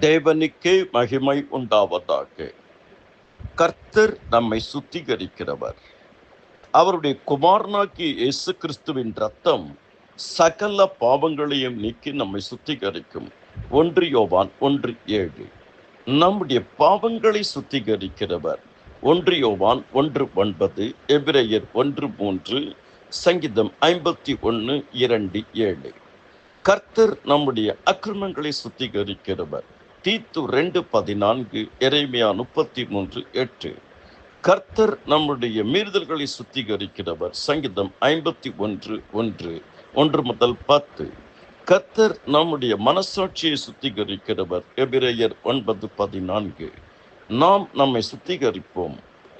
தேவனுக்கே மகிமை உண்டாவதாக. கர்த்தர் நம்மை சுத்திகரிக்கிறவர். அவருடைய குமாரனாகிய இயேசு கிறிஸ்துவின் இரத்தம் சகல பாவங்களையும் நீக்கி நம்மை சுத்திகரிக்கும். 1 யோவான் 1:7. நம்முடைய பாவங்களை சுத்திகரிக்கிறவர். 1 யோவான் 1:9, எபிரேயர் 1:3, சங்கீதம் 51:2-7. கர்த்தர் நம்முடைய அக்கிரமங்களை சுத்திகரிக்கிறவர். தீத்து 2:14, எரேமியா 33:8. கர்த்தர் நம்முடைய மீறுதல்களை சுத்திகரிக்கிறவர். சங்கீதம் 51:1, 1-10. கர்த்தர் நம்முடைய மனசாட்சியை சுத்திகரிக்கிறவர். எபிரேயர் 9:14. நாம் நம்மை சுத்திகரிப்போம்.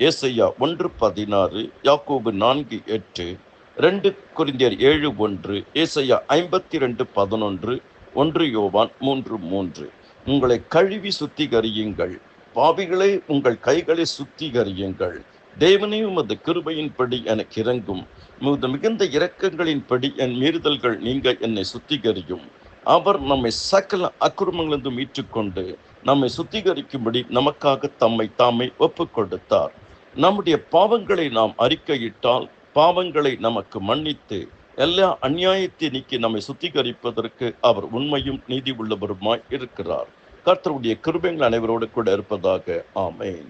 ஏசாயா 1:16, யாக்கோபு 4:8, 2 கொரிந்தியர் 7:1, ஏசாயா 52:11, 1 யோவான் 3:3. உங்களை கழுவி சுத்திகரியுங்கள், பாவிகளே உங்கள் கைகளை சுத்திகரியுங்கள். தேவனே உமது கிருபையின்படி எனக்கு இறங்கும், உமது மிகுந்த இரக்கங்களின்படி என் மீறுதல்கள் நீங்க என்னை சுத்திகரியும். அவர் நம்மை சகல அக்கிரமங்களிலிருந்து மீட்டுக்கொண்டு நம்மை சுத்திகரிக்கும்படி நமக்காக தம்மை தாமே ஒப்புக் கொடுத்தார். நம்முடைய பாவங்களை நாம் அறிக்கையிட்டால் பாவங்களை நமக்கு மன்னித்து எல்லா அநியாயத்தை நீக்கி நம்மை சுத்திகரிப்பதற்கு அவர் உண்மையும் நீதி உள்ளவருமாய் இருக்கிறார். கர்த்தருடைய கிருபைகள் அனைவரோடு கூட இருப்பதாக. ஆமென்.